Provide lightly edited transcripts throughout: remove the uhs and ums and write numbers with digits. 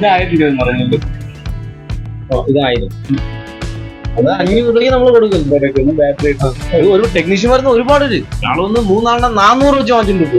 ഇത് 1020 പറഞ്ഞത്. ഇത് 1000. അത് 500 രൂപയ്ക്ക് നമ്മൾ കൊടുക്കുന്നു. ബാറ്ററി ഒരു ടെക്നീഷ്യൻ വരുന്ന ഒരുപാട് ആളൊന്ന് 3 400 വെച്ച് വാങ്ങിച്ചിട്ടുണ്ട്.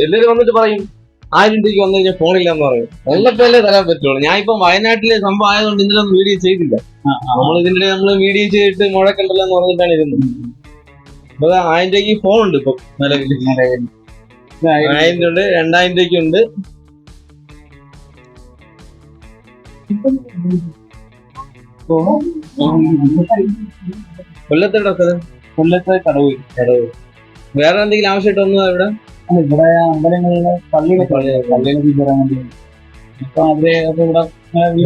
എല്ലാരും വന്നിട്ട് പറയും 1000 രൂപയ്ക്ക് വന്നു കഴിഞ്ഞാൽ ഫോണില്ലാന്ന് പറയും. ഉള്ളപ്പല്ലേ തരാൻ പറ്റുള്ളൂ. ഞാൻ ഇപ്പം വയനാട്ടിലെ സംഭവം ആയതുകൊണ്ട് ഇന്നലെ ഒന്നും വീഡിയോ ചെയ്തില്ല. നമ്മൾ ഇതിന്റെ വീഡിയോ ചെയ്തിട്ട് മുഴക്കണ്ടല്ലോ എന്ന് പറഞ്ഞിട്ടാണ് ഇരുന്നത്. അപ്പൊ 1000 രൂപയ്ക്ക് ഫോൺ ഉണ്ട് ഇപ്പൊ നിലവിൽ. 1000 ഉണ്ട്, 2000 രൂപയ്ക്കുണ്ട്. കൊല്ലത്തെ ഡ്രസ്സ്, കൊല്ലത്തെ കടവ്. വേറെ എന്തെങ്കിലും ആവശ്യമായിട്ട് വന്നതാ ഇവിടെ? ഇവിടെ അമ്പലങ്ങളിലെ പള്ളിയിലൊക്കെ വരാൻ വേണ്ടി ഇപ്പൊ അവര് ഇവിടെ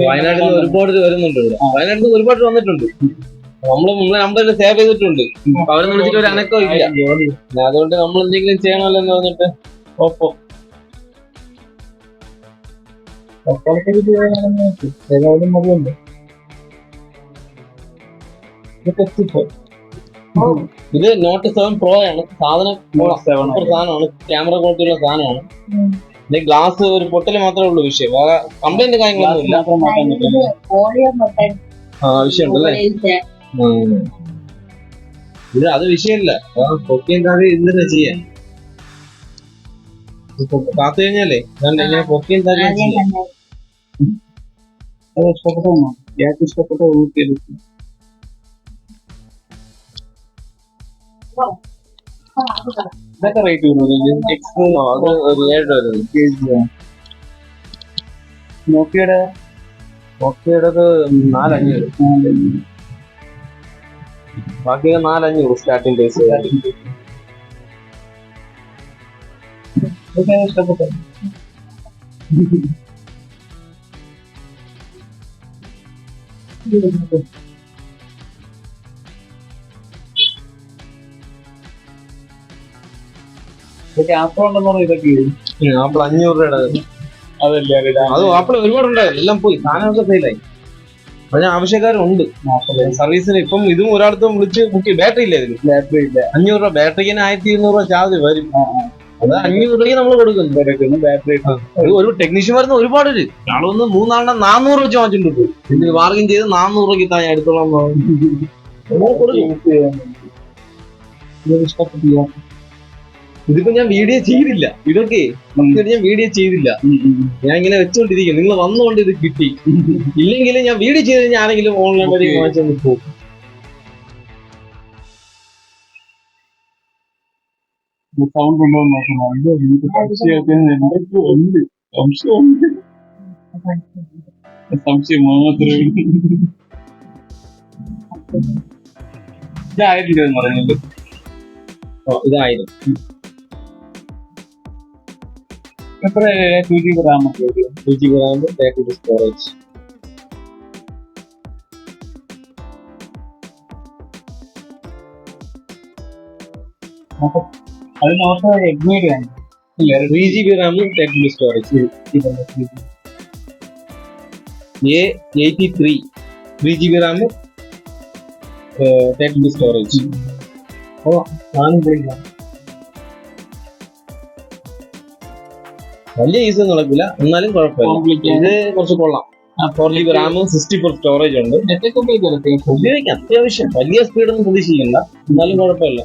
വയനാട്ടിൽ നിന്ന് ഒരുപാട് വരുന്നുണ്ട്. ഇവിടെ വയനാട്ടിൽ നിന്ന് ഒരുപാട് വന്നിട്ടുണ്ട്. നമ്മളെ നമ്പറിൽ സേവ് ചെയ്തിട്ടുണ്ട്. അവരെ വിളിച്ചിട്ട് ഒരു അനക്കം ഇല്ല. അതുകൊണ്ട് നമ്മൾ എന്തെങ്കിലും ചെയ്യണമല്ലോ എന്ന് പറഞ്ഞിട്ട് ഒപ്പം മതിയുണ്ട്. ഇത് നോട്ട് 7 Pro ആണ്. സാധനം സാധനമാണ്. ക്യാമറ ക്വാളിറ്റിയുള്ള സാധനമാണ്. ഇത് ഗ്ലാസ് ഒരു പൊട്ടല് മാത്രമേ ഉള്ളൂ വിഷയം. വേറെ കംപ്ലൈന്റ് കാര്യങ്ങളൊന്നും ഇല്ല. വിഷയമുണ്ടല്ലേ? ഇത് അത് വിഷയമില്ല. പൊക്കിയും താഴെ ഇതിനെ ചെയ്യാൻ കാത്തു കഴിഞ്ഞാലേ ഇങ്ങനെ പൊക്കിയും താഴെ ചെയ്യാം. ഇഷ്ടപ്പെട്ടോ? ഇഷ്ടപ്പെട്ടോ? ഇതൊക്കെ റേറ്റ് വരുന്നത് അത് ഒരു 7 വരുന്നത്. നോക്കിയുടെ 4,500. ബാക്കി 4,500 സ്റ്റാർട്ടിംഗ് പ്രൈസ്. ഇഷ്ടപ്പെട്ടോ? ആപ്പിൾ ഉണ്ടെന്ന് പറഞ്ഞു. ഇതൊക്കെ ആപ്പിൾ 500 രൂപയുടെ അതല്ലേ? അത് ആപ്പിൾ ഒരുപാടുണ്ടായിരുന്നു. എല്ലാം പോയി. സാധനമൊക്കെ സെയിലായി. അതിന് ആവശ്യക്കാരുണ്ട് സർവീസിന്. ഇപ്പം ഇതും ഒരാളത്തും വിളിച്ച് ബുക്ക്. ബാറ്ററി ഇല്ല ഇതിന്. ബാറ്ററി ഇല്ല. 500 രൂപ ബാറ്ററിക്ക് 1200 രൂപ ചാർജ് വരും. അത് 500 രൂപയ്ക്ക് നമ്മൾ കൊടുക്കുന്നു. ബാറ്ററി ഒരു ടെക്നീഷ്യൻ വരുന്ന ഒരുപാട് ആളൊന്ന് 400 വെച്ച് വാങ്ങിച്ചിട്ടുണ്ട്. ഇതിന് ബാർഗിൻ ചെയ്ത് 400 രൂപയ്ക്ക് താഴെ എടുത്തോളാം. ഇഷ്ടപ്പെട്ടില്ല. ഇതിപ്പോ ഞാൻ വീഡിയോ ചെയ്തില്ല. ഇതൊക്കെ ഞാൻ വീഡിയോ ചെയ്തില്ല. ഞാൻ ഇങ്ങനെ വെച്ചോണ്ടിരിക്കും. നിങ്ങൾ വന്നുകൊണ്ട് ഇത് കിട്ടി. ഇല്ലെങ്കിൽ ഞാൻ വീഡിയോ ചെയ്ത് കഴിഞ്ഞാൽ ആരെങ്കിലും ഓൺലൈൻ വഴി വാങ്ങിച്ചു പോകും. സൗണ്ട് ഉണ്ടോ നോക്കണം. എന്തൊക്കെയുണ്ട്? സംശയം മാത്രമേ. ഇത് 1020 പറഞ്ഞത്. ഇത് 1000. എത്ര 2GB RAM? 2GB RAM, 30 storage. അതിനകത്ത് എഗ്മേഡ് ആണ്. 3GB RAM, 30 storage. A83 3GB RAM, 30 storage. വലിയ ഈസ് നടക്കില്ല, എന്നാലും കുഴപ്പമില്ല. ഇത് കുറച്ച് കൊള്ളാം. 4GB RAM, 64 സ്റ്റോറേജ് ഉണ്ട്. ഉപയോഗിക്കാം അത്യാവശ്യം. വലിയ സ്പീഡൊന്നും പ്രതീക്ഷിക്കണ്ട, എന്നാലും കുഴപ്പമില്ല.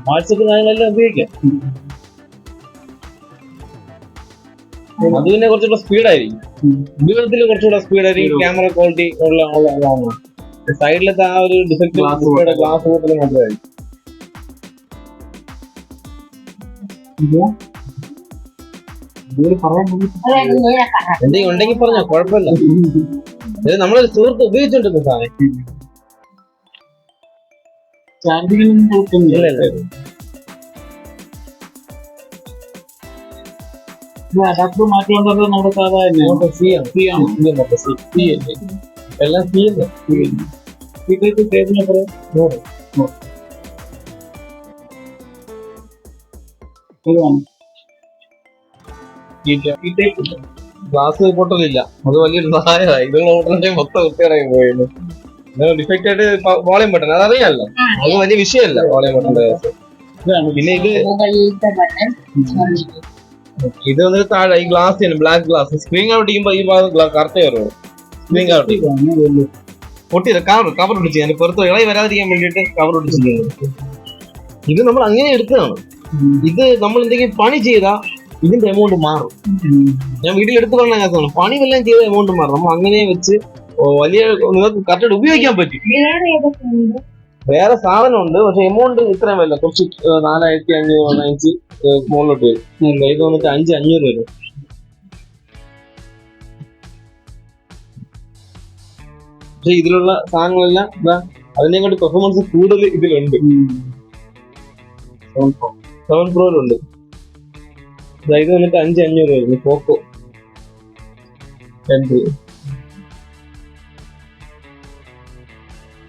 വാട്സപ്പ് കാര്യങ്ങളെല്ലാം ഉപയോഗിക്കാം. അത് പിന്നെ കുറച്ചുകൂടെ സ്പീഡായിരിക്കും. ഉപയോഗത്തിൽ കുറച്ചുകൂടെ സ്പീഡായിരിക്കും. ക്യാമറ ക്വാളിറ്റി ഉള്ള സൈഡിലത്തെ ആ ഒരു ഡിഫക്റ്റ് ഗ്ലാസ് കൂട്ടൽ മാത്രമായിരിക്കും. എന്തെങ്കിലും ഉണ്ടെങ്കിൽ പറഞ്ഞോ, കുഴപ്പമില്ല. ഇത് നമ്മളൊരു സുഹൃത്ത് ഉപയോഗിച്ചോണ്ടിരുന്ന സാധനം. അഡാപ്റ്റർ മാറ്റിക്കൊണ്ടത് നമ്മുടെ സാധാരണ. എല്ലാം സ്റ്റീലിന്റെ ഈ ടൈപ്പ് ടേബിൾ എത്ര? 100. ഇത് വേണം. ഈ ടൈപ്പ് ഗ്ലാസ് പൊട്ടലില്ല, അത് വലിയൊരു സഹായമായി. ഇതുള്ള ഓട്ടറിന്റെ മൊത്തം വൃത്തിയായി പോയിരുന്നു. ഡിഫക്റ്റ് ആയിട്ട് വോളിയം ബട്ടൺ അതറിയാമല്ലോ, അത് വലിയ വിഷയമല്ല വോളിയം ബട്ടന്റെ കേസ്. ഇതാണ്. പിന്നെ ഇത് വന്നിട്ട് താഴെ ഈ glass black glass screen cover ഇടിക്കുമ്പോ ഈ ഭാഗം കറുത്ത കയറുള്ളൂ. സ്ക്രീൻ കവർ പൊട്ടിയത് കവർ ഒട്ടിച്ച് ഞാൻ പുറത്ത് ഇളകി വരാതിരിക്കാൻ വേണ്ടിയിട്ട് കവർ ഒട്ടിച്ചിരിക്കുന്നത്. ഇത് നമ്മൾ അങ്ങനെ എടുത്തതാണ്. ഇത് നമ്മൾ എന്തെങ്കിലും പണി ചെയ്താൽ ഇതിന്റെ എമൗണ്ട് മാറും. ഞാൻ വീട്ടിൽ എടുത്തു പറഞ്ഞ കേസാണ്. പണി വല്ലതും ചെയ്ത എമൗണ്ട് മാറും. നമ്മൾ അങ്ങനെ വെച്ച് വലിയ നിങ്ങൾക്ക് കറക്റ്റ് ഉപയോഗിക്കാൻ പറ്റും. വേറെ സാധനം ഉണ്ട്, പക്ഷെ എമൗണ്ട് ഇത്രയും വരില്ല. കുറച്ച് 4500 വാങ്ങിച്ച് മുകളിലോട്ട് വരും. ഇത് വന്നിട്ട് 5500 വരും. പക്ഷെ ഇതിലുള്ള സാധനങ്ങളെല്ലാം അതിനെ കൊണ്ട് പെർഫോമൻസ് കൂടുതൽ ഇതിലുണ്ട്. 7 പ്രോയിലുണ്ട്. ഇത് വന്നിട്ട് 5500 വരുന്നു. പോക്കോ 10.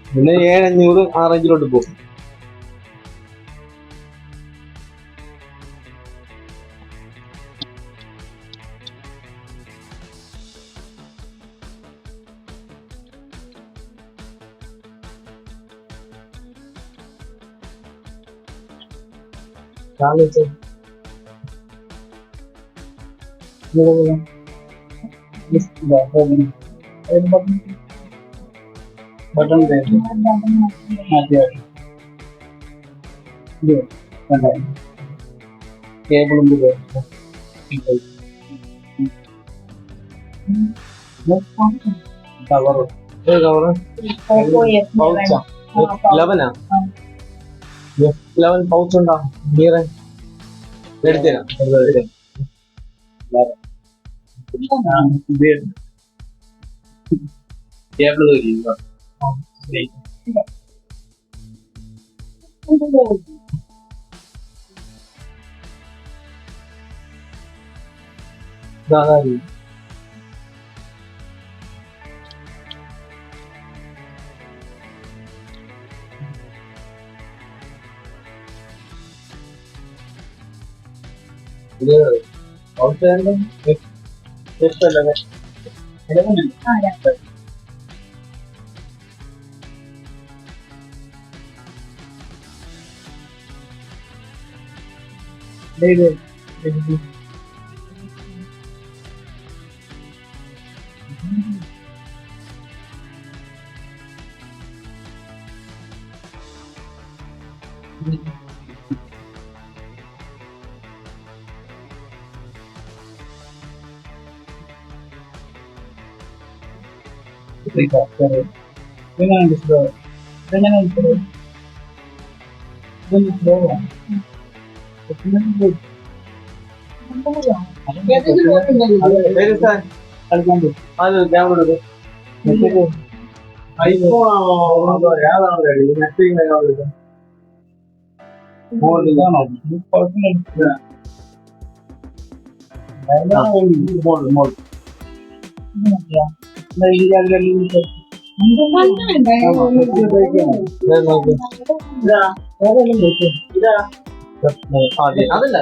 പിന്നെ 7500 ആ റേഞ്ചിലോട്ട് പോകും. ബട്ടൺ കേബിളും കവർ 11 പൗച്ച് ഉണ്ടോ? എടുത്തേരാ. കേബിൾ ഇത് പൗച്ച് അത് ക്യാമറ എടുക്കും. ഐഫോൺ ആണോ ഏതാണോ നെറ്റിങ് എടുക്കാം. അതല്ല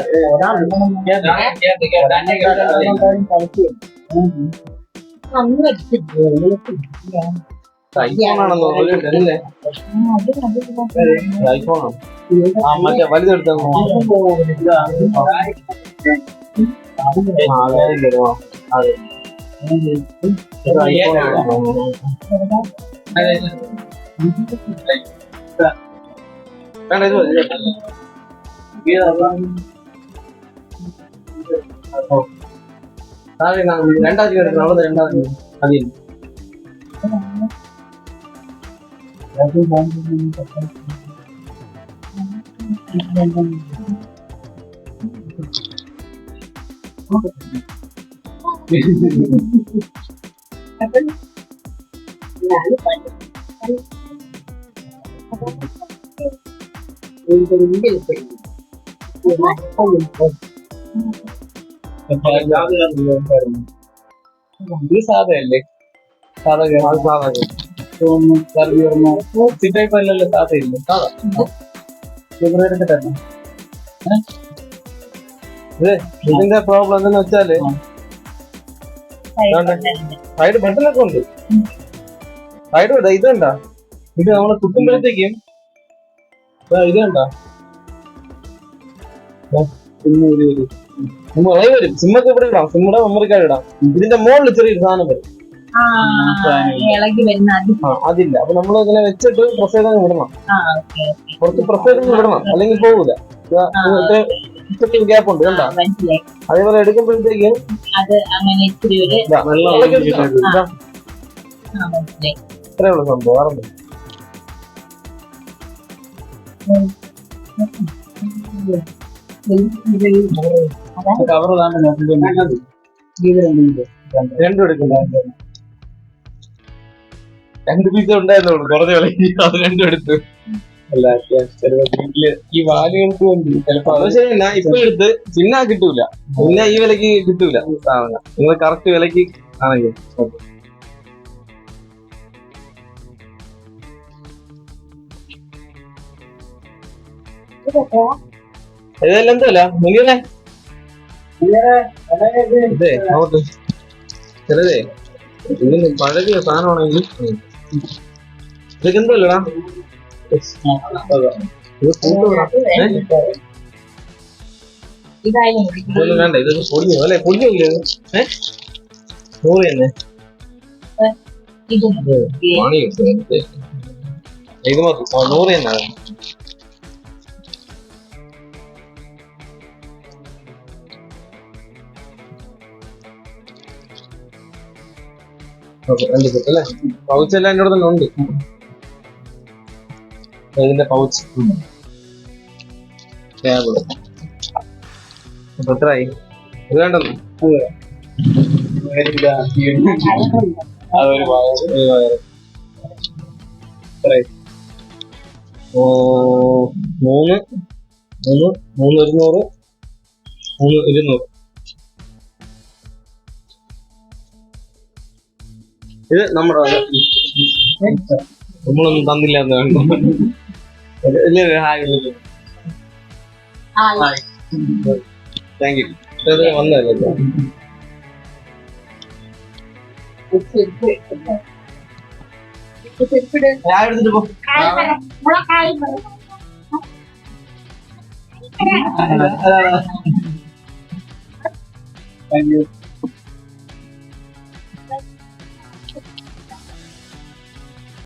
ഐഫോണാണെന്നോ അല്ലേ? ഐഫോണാണ്. ആ മറ്റേ വലുതെടുത്ത അതെ രണ്ടാഴ്ച എടുക്കണം. അവിടെ രണ്ടാഴ്ച അതിൽ സാധനല്ലേ സാധാ കേക്ക് അത് സാധാ കേക്ക്. തോന്നുന്നു സർവി വരുമ്പോ സിറ്റൈപ്പ് അല്ലല്ലോ സാധാ ഇല്ല സാധാ. ഷുഗറൊക്കെ തരണം ഇതിന്റെ പ്രോബ്ലം എന്താന്ന് വെച്ചാല് സൈഡ് ബട്ടനൊക്കെ ഉണ്ട്. സൈഡ് ബട്ടൺ ഇതുണ്ടാ, ഇത് നമ്മള് കുത്തുമ്പോഴത്തേക്കും ഇത് കണ്ടാ ഇളകി വരും. സിമ്മൊക്കെ ഇവിടെ ഇടാം, സിമ്മിടെ മെമ്മറി കാർഡ് ഇടാം. ഇതിന്റെ മുകളിൽ ചെറിയൊരു സാധനം വരും. അതില്ല. അപ്പൊ നമ്മൾ ഇങ്ങനെ വെച്ചിട്ട് പ്രസ് ചെയ്ത് വിടണം, കുറച്ച് പ്രസ് ചെയ്ത് വിടണം, അല്ലെങ്കിൽ പോകൂല. ഗ്യാപ്പ് ഉണ്ട് കണ്ടാ. അതേപോലെ എടുക്കുമ്പോഴത്തേക്കും ഇത്രയുള്ള സംഭവം വേറെ കവർ രണ്ടും എടുക്കില്ല. 2 പീസ് ഉണ്ടായിരുന്നുള്ളൂ, കുറഞ്ഞ വിലക്ക് അത് രണ്ടും എടുത്ത്. അല്ല വീട്ടില് ഈ വാലുകൾക്ക് വേണ്ടി ചിലപ്പോ പക്ഷേ ഇപ്പൊ എടുത്ത് പിന്നെ കിട്ടൂല, പിന്നെ ഈ വിലക്ക് കിട്ടൂല സാധനം. നിങ്ങൾ കറക്റ്റ് വിലക്ക് ആണെങ്കിൽ ഇതെല്ലാം എന്തല്ല മുനിയല്ലേ ഇതേ നോക്ക് ചെറുതേ ഇതിന് പഴകിയ സാധനമാണെങ്കിൽ ഇതൊക്കെ എന്തല്ലടാ ഇത് കൂട്ടുകൂടാ. ഇതൊന്നും വേണ്ട, ഇതൊക്കെ പൊടിഞ്ഞു അല്ലെ, പൊടിഞ്ഞില്ലേ? 100 തന്നെ മണി ഇത് മതി. 100 തന്നെ. രണ്ട് സെറ്റ് അല്ലേ? പൗച്ച് എല്ലാം എൻ്റെ തന്നെ ഉണ്ട്. ഇതിന്റെ പൗച്ച് അപ്പൊ എത്രയായി? ഇത് വേണ്ടെന്ന് അതൊരു മൂന്ന് 100 3 200. ഇത് നമ്മുടെ നമ്മളൊന്നും തന്നില്ല എന്ന് വേണ്ട. Thank you. വന്നതല്ലേ ഞാൻ എടുത്തിട്ട് പോ. Thank you.